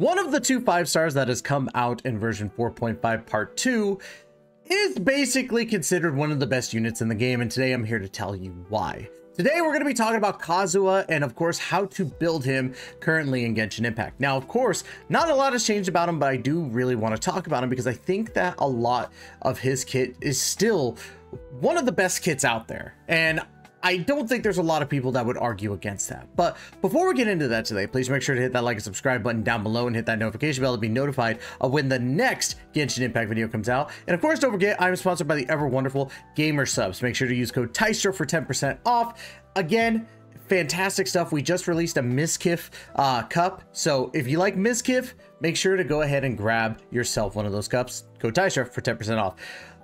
one of the two 5-stars that has come out in version 4.5 part 2 is basically considered one of the best units in the game, and today I'm here to tell you why. Today we're going to be talking about Kazuha and of course how to build him currently in Genshin Impact. Now of course not a lot has changed about him, but I do really want to talk about him because I think that a lot of his kit is still one of the best kits out there, and I don't think there's a lot of people that would argue against that. But before we get into that today, please make sure to hit that like and subscribe button down below and hit that notification bell to be notified of when the next Genshin Impact video comes out. And of course, don't forget, I'm sponsored by the ever wonderful Gamer Subs. Make sure to use code TYSTRO for 10% off. Again, fantastic stuff. We just released a Mizkif cup. So if you like Mizkif, make sure to go ahead and grab yourself one of those cups. Code TYSTRO for 10% off.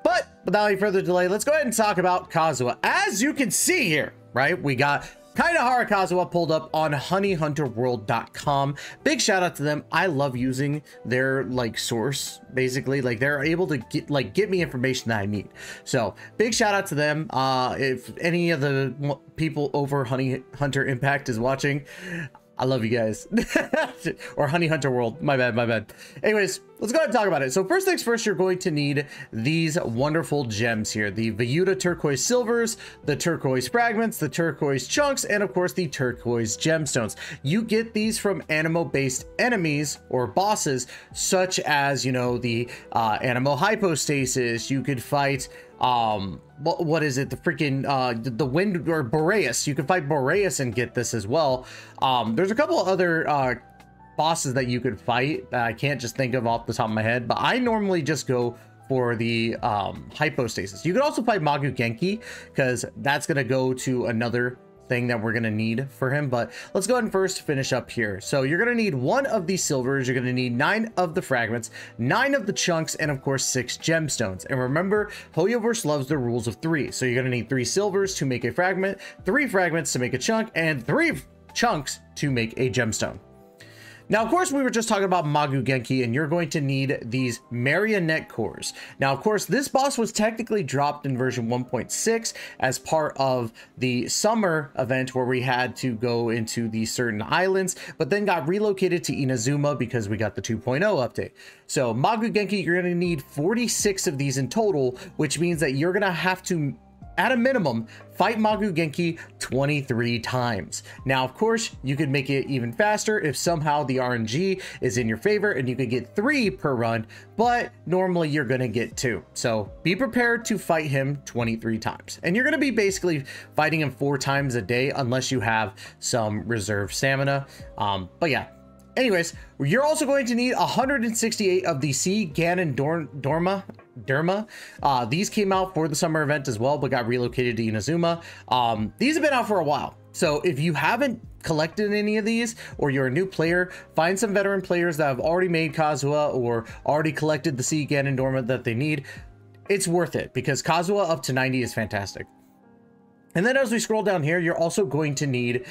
But without any further delay, let's go ahead and talk about Kazuha. As you can see here, right, we got Kainahara Kazuha pulled up on honeyhunterworld.com. Big shout out to them. I love using their source, basically. They're able to get me information that I need. So big shout out to them. If any of the people over Honey Hunter Impact is watching, I love you guys. Or Honey Hunter World. My bad. Anyways, let's go ahead and talk about it. So first things first, you're going to need these wonderful gems here. The Vyuta turquoise silvers, the turquoise fragments, the turquoise chunks, and of course the turquoise gemstones. You get these from anemo-based enemies or bosses, such as, you know, the anemo hypostasis. You could fight what is it, the freaking the wind, or Boreas. You can fight Boreas and get this as well. There's a couple of other bosses that you could fight that I can't just think of off the top of my head, but I normally just go for the hypostasis. You could also fight Magu Genki, because that's gonna go to another thing that we're gonna need for him. But let's go ahead and first finish up here. So you're gonna need 1 of these silvers, you're gonna need 9 of the fragments, 9 of the chunks, and of course 6 gemstones. And remember, Hoyoverse loves the rules of 3. So you're gonna need 3 silvers to make a fragment, 3 fragments to make a chunk, and 3 chunks to make a gemstone. Now, of course, we were just talking about Magu Genki, and you're going to need these marionette cores. Now, of course, this boss was technically dropped in version 1.6 as part of the summer event where we had to go into these certain islands, but then got relocated to Inazuma because we got the 2.0 update. So Magu Genki, you're going to need 46 of these in total, which means that you're going to have to, at a minimum, fight Magu Genki 23 times. Now, of course, you could make it even faster if somehow the RNG is in your favor and you could get 3 per run, but normally you're gonna get 2. So be prepared to fight him 23 times. And you're gonna be basically fighting him 4 times a day unless you have some reserve stamina. But yeah. Anyways, you're also going to need 168 of the Sea Ganon Derma. These came out for the summer event as well, but got relocated to Inazuma. These have been out for a while. So if you haven't collected any of these, or you're a new player, find some veteran players that have already made Kazuha or already collected the Sea Ganon Dorma that they need. It's worth it because Kazuha up to 90 is fantastic. And then as we scroll down here, you're also going to need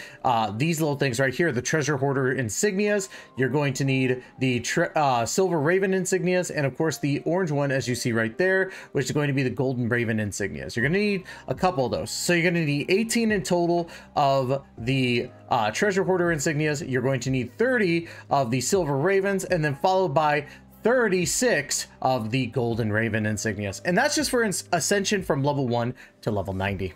these little things right here, the Treasure Hoarder insignias. You're going to need the Silver Raven insignias, and of course the orange one, as you see right there, which is going to be the Golden Raven insignias. You're going to need a couple of those. So you're going to need 18 in total of the Treasure Hoarder insignias. You're going to need 30 of the Silver Ravens, and then followed by 36 of the Golden Raven insignias. And that's just for ascension from level 1 to level 90.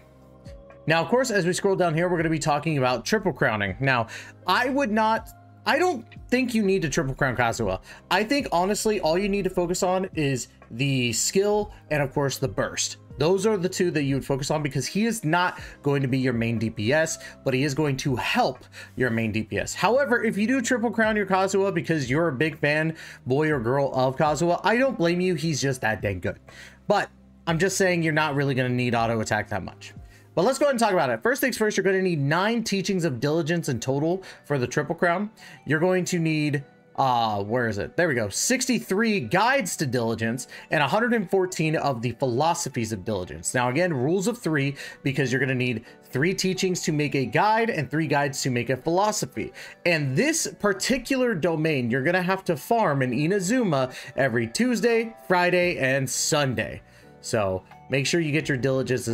Now, of course, as we scroll down here, we're going to be talking about triple crowning. Now, I don't think you need to triple crown Kazuha. I think, honestly, all you need to focus on is the skill and, of course, the burst. Those are the 2 that you would focus on because he is not going to be your main DPS, but he is going to help your main DPS. However, if you do triple crown your Kazuha because you're a big fan, boy or girl, of Kazuha, I don't blame you. He's just that dang good. But I'm just saying you're not really going to need auto attack that much. But let's go ahead and talk about it. First things first, you're going to need 9 teachings of diligence in total for the triple crown. You're going to need, where is it? There we go. 63 guides to diligence and 114 of the philosophies of diligence. Now, again, rules of 3, because you're going to need 3 teachings to make a guide and 3 guides to make a philosophy. And this particular domain, you're going to have to farm in Inazuma every Tuesday, Friday, and Sunday. So make sure you get your diligence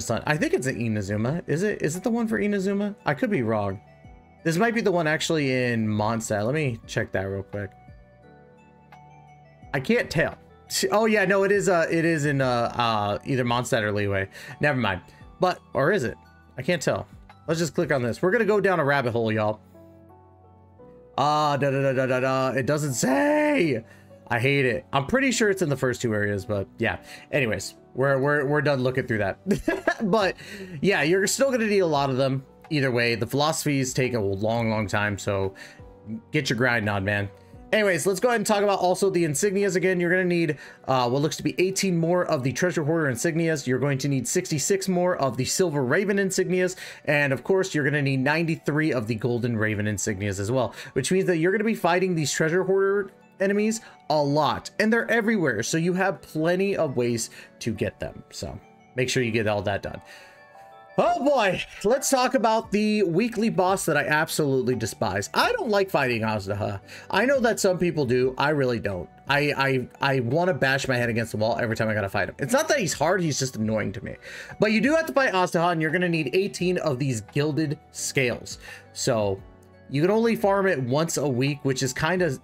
done. I think it's in Inazuma. Is it the one for Inazuma? I could be wrong. This might be the one actually in Mondstadt. Let me check that real quick. I can't tell. Oh yeah, no, it is in either Mondstadt or Leeway. Never mind. But, or is it? I can't tell. Let's just click on this. We're gonna go down a rabbit hole, y'all. It doesn't say. I hate it. I'm pretty sure it's in the first 2 areas, but yeah. Anyways, we're done looking through that. But yeah, you're still gonna need a lot of them. Either way, the philosophies take a long time, so get your grind on, man. Anyways, let's go ahead and talk about also the insignias again. You're going to need what looks to be 18 more of the treasure hoarder insignias. You're going to need 66 more of the silver raven insignias. And of course, you're going to need 93 of the golden raven insignias as well, which means that you're going to be fighting these treasure hoarder enemies a lot, and they're everywhere. So you have plenty of ways to get them. So make sure you get all that done. Oh boy, let's talk about the weekly boss that I absolutely despise. I don't like fighting Kazuha. I know that some people do. I really don't. I want to bash my head against the wall every time I gotta fight him. It's not that he's hard, he's just annoying to me. But you do have to fight Kazuha, and you're gonna need 18 of these gilded scales. So you can only farm it once a week, which is kind of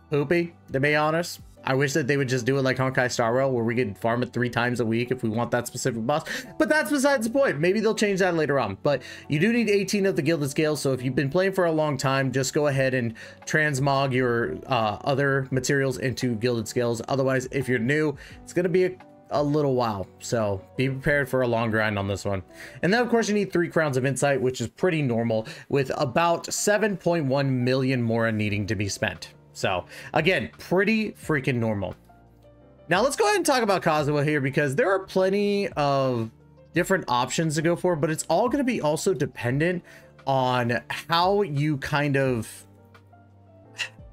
poopy, to be honest. I wish that they would just do it like Honkai Star Rail, where we could farm it 3 times a week if we want that specific boss. But that's besides the point. Maybe they'll change that later on. But you do need 18 of the gilded scales. So if you've been playing for a long time, just go ahead and transmog your other materials into gilded scales. Otherwise, if you're new, it's going to be a little while. So be prepared for a long grind on this one. And then, of course, you need 3 crowns of insight, which is pretty normal, with about 7.1 million mora needing to be spent. So again, pretty freaking normal. Now let's go ahead and talk about Kazuha here, because there are plenty of different options to go for, but it's all going to be also dependent on how you kind of,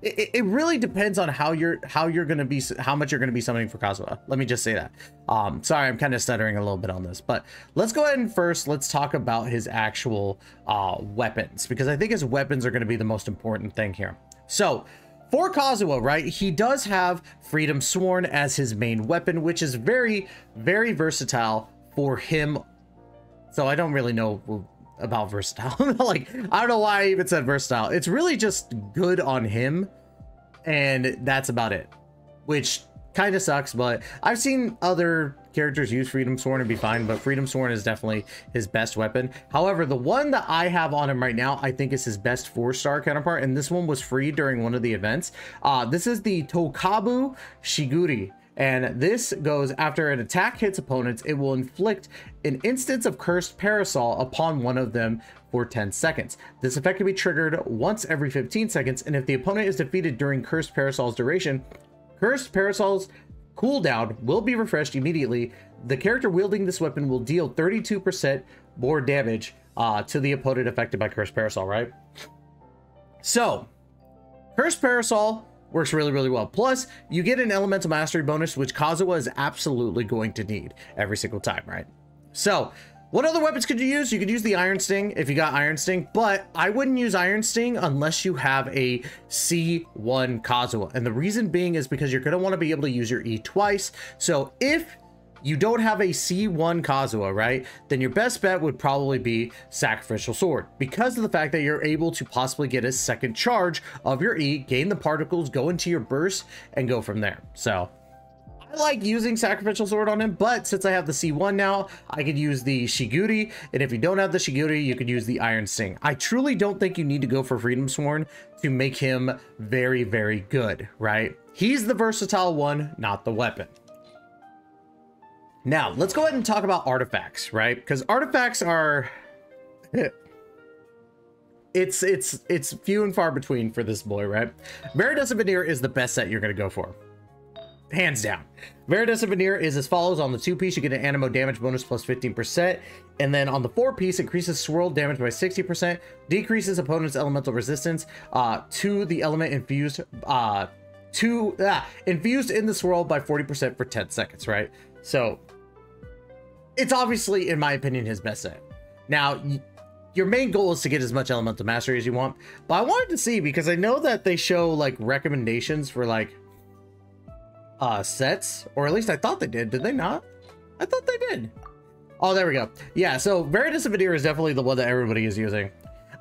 it really depends on how much you're going to be summoning for Kazuha. Let me just say that. Sorry, I'm kind of stuttering a little bit on this, but let's go ahead and first let's talk about his actual weapons, because I think his weapons are going to be the most important thing here. So for Kazuha, right, he does have Freedom Sworn as his main weapon, which is very, very versatile for him. So I don't really know about versatile. Like, I don't know why I even said versatile. It's really just good on him, and that's about it, which kind of sucks. But I've seen other characters use Freedom Sworn and be fine, but Freedom Sworn is definitely his best weapon. However, the one that I have on him right now, I think is his best 4-star counterpart, and this one was free during one of the events. This is the Tokabu Shiguri, and this goes after an attack hits opponents, it will inflict an instance of Cursed Parasol upon one of them for 10 seconds. This effect can be triggered once every 15 seconds, and if the opponent is defeated during Cursed Parasol's duration, Cursed Parasol's cooldown will be refreshed immediately. The character wielding this weapon will deal 32% more damage to the opponent affected by Cursed Parasol, right? So, Cursed Parasol works really, really well. Plus, you get an Elemental Mastery bonus, which Kazuha is absolutely going to need every single time, right? So, what other weapons could you use? You could use the Iron Sting if you got Iron Sting, but I wouldn't use Iron Sting unless you have a C1 Kazuha. And the reason being is because you're going to want to be able to use your E twice. So if you don't have a C1 Kazuha, right, then your best bet would probably be Sacrificial Sword, because of the fact that you're able to possibly get a second charge of your E, gain the particles, go into your burst, and go from there. So I like using Sacrificial Sword on him, but since I have the C1 now, I could use the Shiguri, and if you don't have the Shiguri, you could use the Iron Sting. I truly don't think you need to go for Freedom Sworn to make him very, very good, right? He's the versatile one, not the weapon. Now, let's go ahead and talk about artifacts, right? Because artifacts are... It's few and far between for this boy, right? Veridescent Veneer is the best set you're going to go for. Hands down. Veridescent Veneer is as follows. On the 2-piece, you get an Animo damage bonus plus 15%. And then on the 4-piece, increases swirl damage by 60%, decreases opponent's elemental resistance to the element infused infused in the swirl by 40% for 10 seconds, right? So it's obviously, in my opinion, his best set. Now, your main goal is to get as much elemental mastery as you want, but I wanted to see, because I know that they show like recommendations for like sets, or at least I thought they did. Did they not? I thought they did. Oh, there we go. Yeah, so Veridescent Veneer is definitely the one that everybody is using.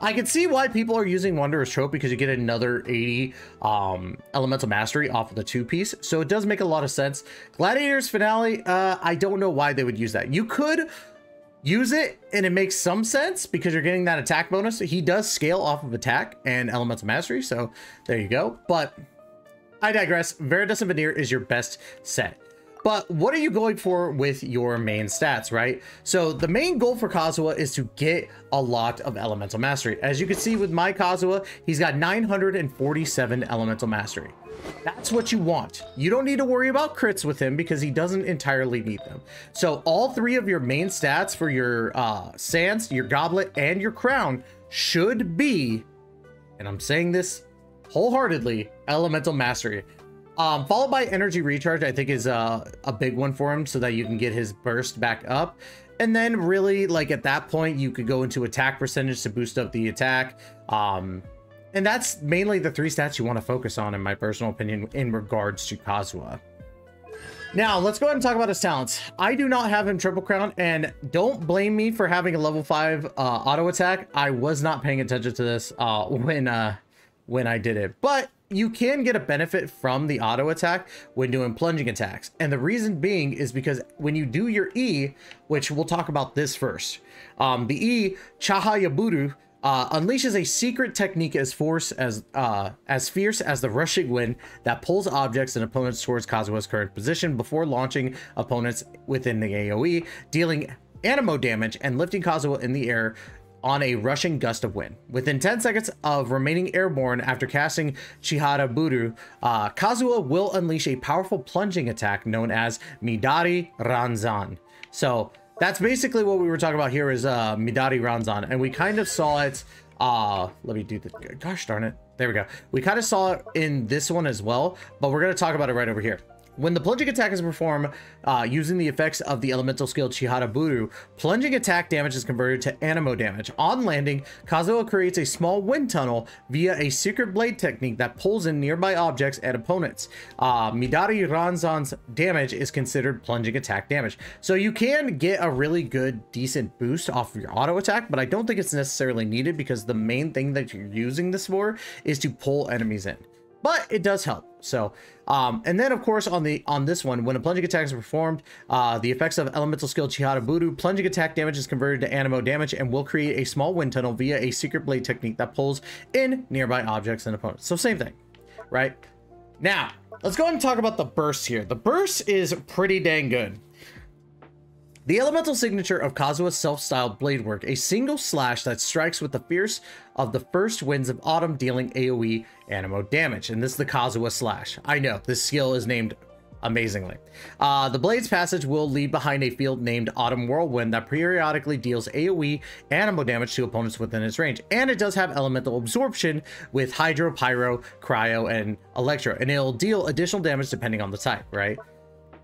I can see why people are using Wondrous Trope, because you get another 80 elemental mastery off of the 2-piece. So it does make a lot of sense. Gladiator's Finale, I don't know why they would use that. You could use it and it makes some sense because you're getting that attack bonus. He does scale off of attack and elemental mastery, so there you go. But I digress. Veridescent Veneer is your best set. But what are you going for with your main stats, right? So the main goal for Kazuha is to get a lot of elemental mastery. As you can see with my Kazuha, he's got 947 elemental mastery. That's what you want. You don't need to worry about crits with him because he doesn't entirely need them. So all 3 of your main stats for your Sands, your Goblet, and your Crown should be, and I'm saying this wholeheartedly, elemental mastery. Followed by energy recharge, I think is a big one for him so that you can get his burst back up. And then really, like, at that point, you could go into attack percentage to boost up the attack. And that's mainly the 3 stats you want to focus on, in my personal opinion, in regards to Kazuha. Now, let's go ahead and talk about his talents. I do not have him Triple Crown, and don't blame me for having a level 5 auto attack. I was not paying attention to this when I did it. But you can get a benefit from the auto attack when doing plunging attacks. And the reason being is because when you do your E, which we'll talk about this first, the E, Chahayaburu, unleashes a secret technique as fierce as the rushing wind that pulls objects and opponents towards Kazuha's current position before launching opponents within the AoE, dealing anemo damage and lifting Kazuha in the air on a rushing gust of wind. Within 10 seconds of remaining airborne after casting Chihara Buru, Kazuha will unleash a powerful plunging attack known as Midari Ranzan. So that's basically what we were talking about here, is Midari Ranzan, and we kind of saw it, let me do the, gosh darn it, there we go. We kind of saw it in this one as well, but we're going to talk about it right over here. When the plunging attack is performed using the effects of the elemental skill Chihara Buru, plunging attack damage is converted to anemo damage. On landing, Kazuha creates a small wind tunnel via a secret blade technique that pulls in nearby objects and opponents. Midari Ranzan's damage is considered plunging attack damage. So you can get a really good, decent boost off of your auto attack, but I don't think it's necessarily needed because the main thing that you're using this for is to pull enemies in. But it does help. So, and then of course on this one, when a plunging attack is performed, the effects of elemental skill Chihara Buru, plunging attack damage is converted to anemo damage and will create a small wind tunnel via a secret blade technique that pulls in nearby objects and opponents. So same thing, right? Now, let's go ahead and talk about the burst here. The burst is pretty dang good. The elemental signature of Kazuha's self-styled blade work, a single slash that strikes with the fierce of the first winds of autumn, dealing AoE anemo damage. And this is the Kazuha slash. I know, this skill is named amazingly. The blade's passage will leave behind a field named Autumn Whirlwind that periodically deals AoE anemo damage to opponents within its range. And it does have elemental absorption with Hydro, Pyro, Cryo, and Electro. And it'll deal additional damage depending on the type, right?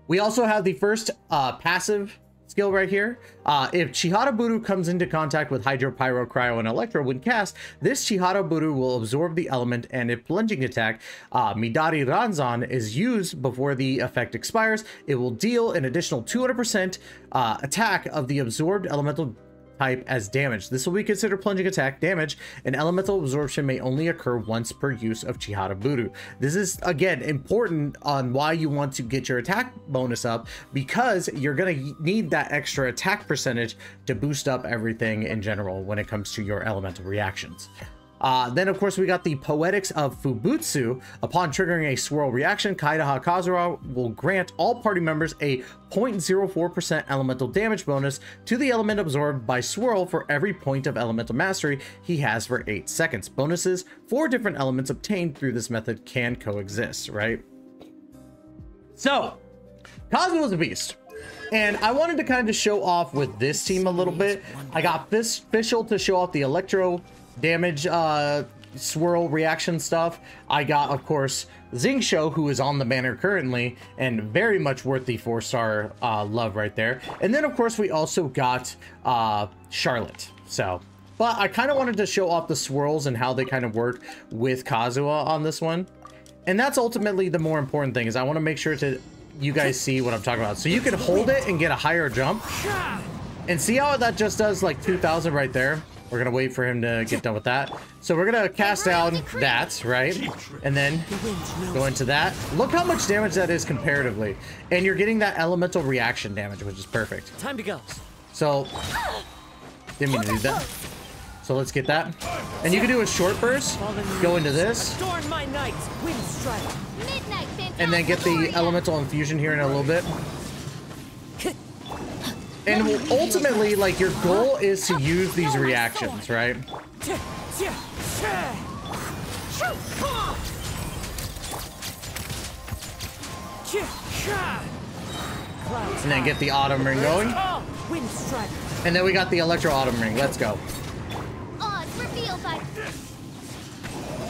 We also have the first passive skill right here. If Chihara Buru comes into contact with Hydro, Pyro, Cryo, and Electro when cast, this Chihara Buru will absorb the element, and if plunging attack Midari Ranzan is used before the effect expires, it will deal an additional 200% attack of the absorbed elemental type as damage. This will be considered plunging attack damage, and elemental absorption may only occur once per use of Chihara Buru. This is again important on why you want to get your attack bonus up, because you're gonna need that extra attack percentage to boost up everything in general when it comes to your elemental reactions. Then of course we got the Poetics of Fubutsu. Upon triggering a swirl reaction, Kaidaha Kazuha will grant all party members a 0.04% elemental damage bonus to the element absorbed by swirl for every point of elemental mastery he has for 8 seconds. Bonuses for different elements obtained through this method can coexist, right? So, Kazuha's a beast. And I wanted to kind of show off with this team a little bit. I got this Fischl to show off the Electro damage swirl reaction stuff. I got, of course, Xingqiu, who is on the banner currently and very much worth the 4-star love right there. And then of course we also got Charlotte. So, but I kind of wanted to show off the swirls and how they kind of work with Kazuha on this one. And that's ultimately the more important thing, is I want to make sure to you guys see what I'm talking about. So you can hold it and get a higher jump, and see how that just does like 2000 right there. We're gonna wait for him to get done with that. So we're gonna cast down that, right? And then go into that. Look how much damage that is comparatively. And you're getting that elemental reaction damage, which is perfect. Time to go. So, didn't mean to do that. So let's get that. And you can do a short burst, go into this. And then get the elemental infusion here in a little bit. And ultimately, like, your goal is to use these reactions, right? And then get the autumn ring going. And then we got the electro autumn ring. Let's go.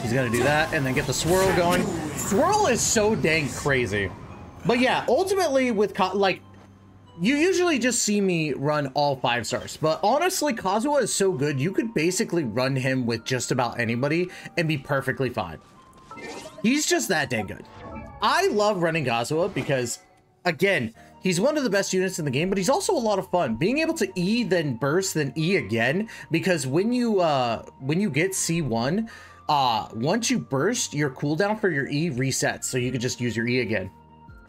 He's gonna do that and then get the swirl going. Swirl is so dang crazy. But yeah, ultimately with like, you usually just see me run all 5 stars, but honestly, Kazuha is so good, you could basically run him with just about anybody and be perfectly fine. He's just that dang good. I love running Kazuha because, again, he's one of the best units in the game, but he's also a lot of fun. Being able to E, then burst, then E again, because when you get C1, once you burst, your cooldown for your E resets, so you could just use your E again.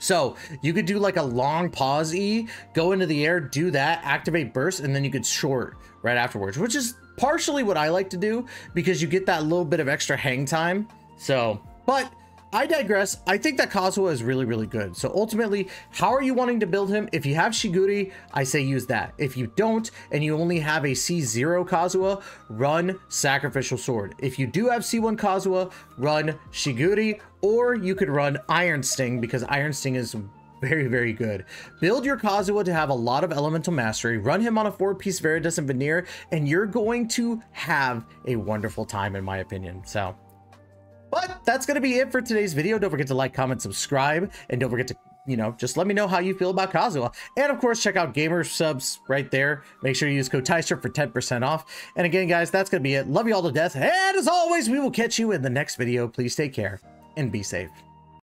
So you could do like a long pause E, go into the air, do that, activate burst, and then you could short right afterwards, which is partially what I like to do because you get that little bit of extra hang time. So, but I digress. I think that Kazuha is really, really good. So ultimately, how are you wanting to build him? If you have Shiguri, I say use that. If you don't, and you only have a C0 Kazuha, run Sacrificial Sword. If you do have C1 Kazuha, run Shiguri, or you could run Iron Sting because Iron Sting is very, very good. Build your Kazuha to have a lot of elemental mastery, run him on a 4-piece Viridescent Veneer, and you're going to have a wonderful time, in my opinion. So, but that's going to be it for today's video. Don't forget to like, comment, subscribe, and don't forget to, you know, just let me know how you feel about Kazuha. And of course, check out Gamer Subs right there. Make sure you use code TYSTRIP for 10% off. And again, guys, that's going to be it. Love you all to death. And as always, we will catch you in the next video. Please take care and be safe.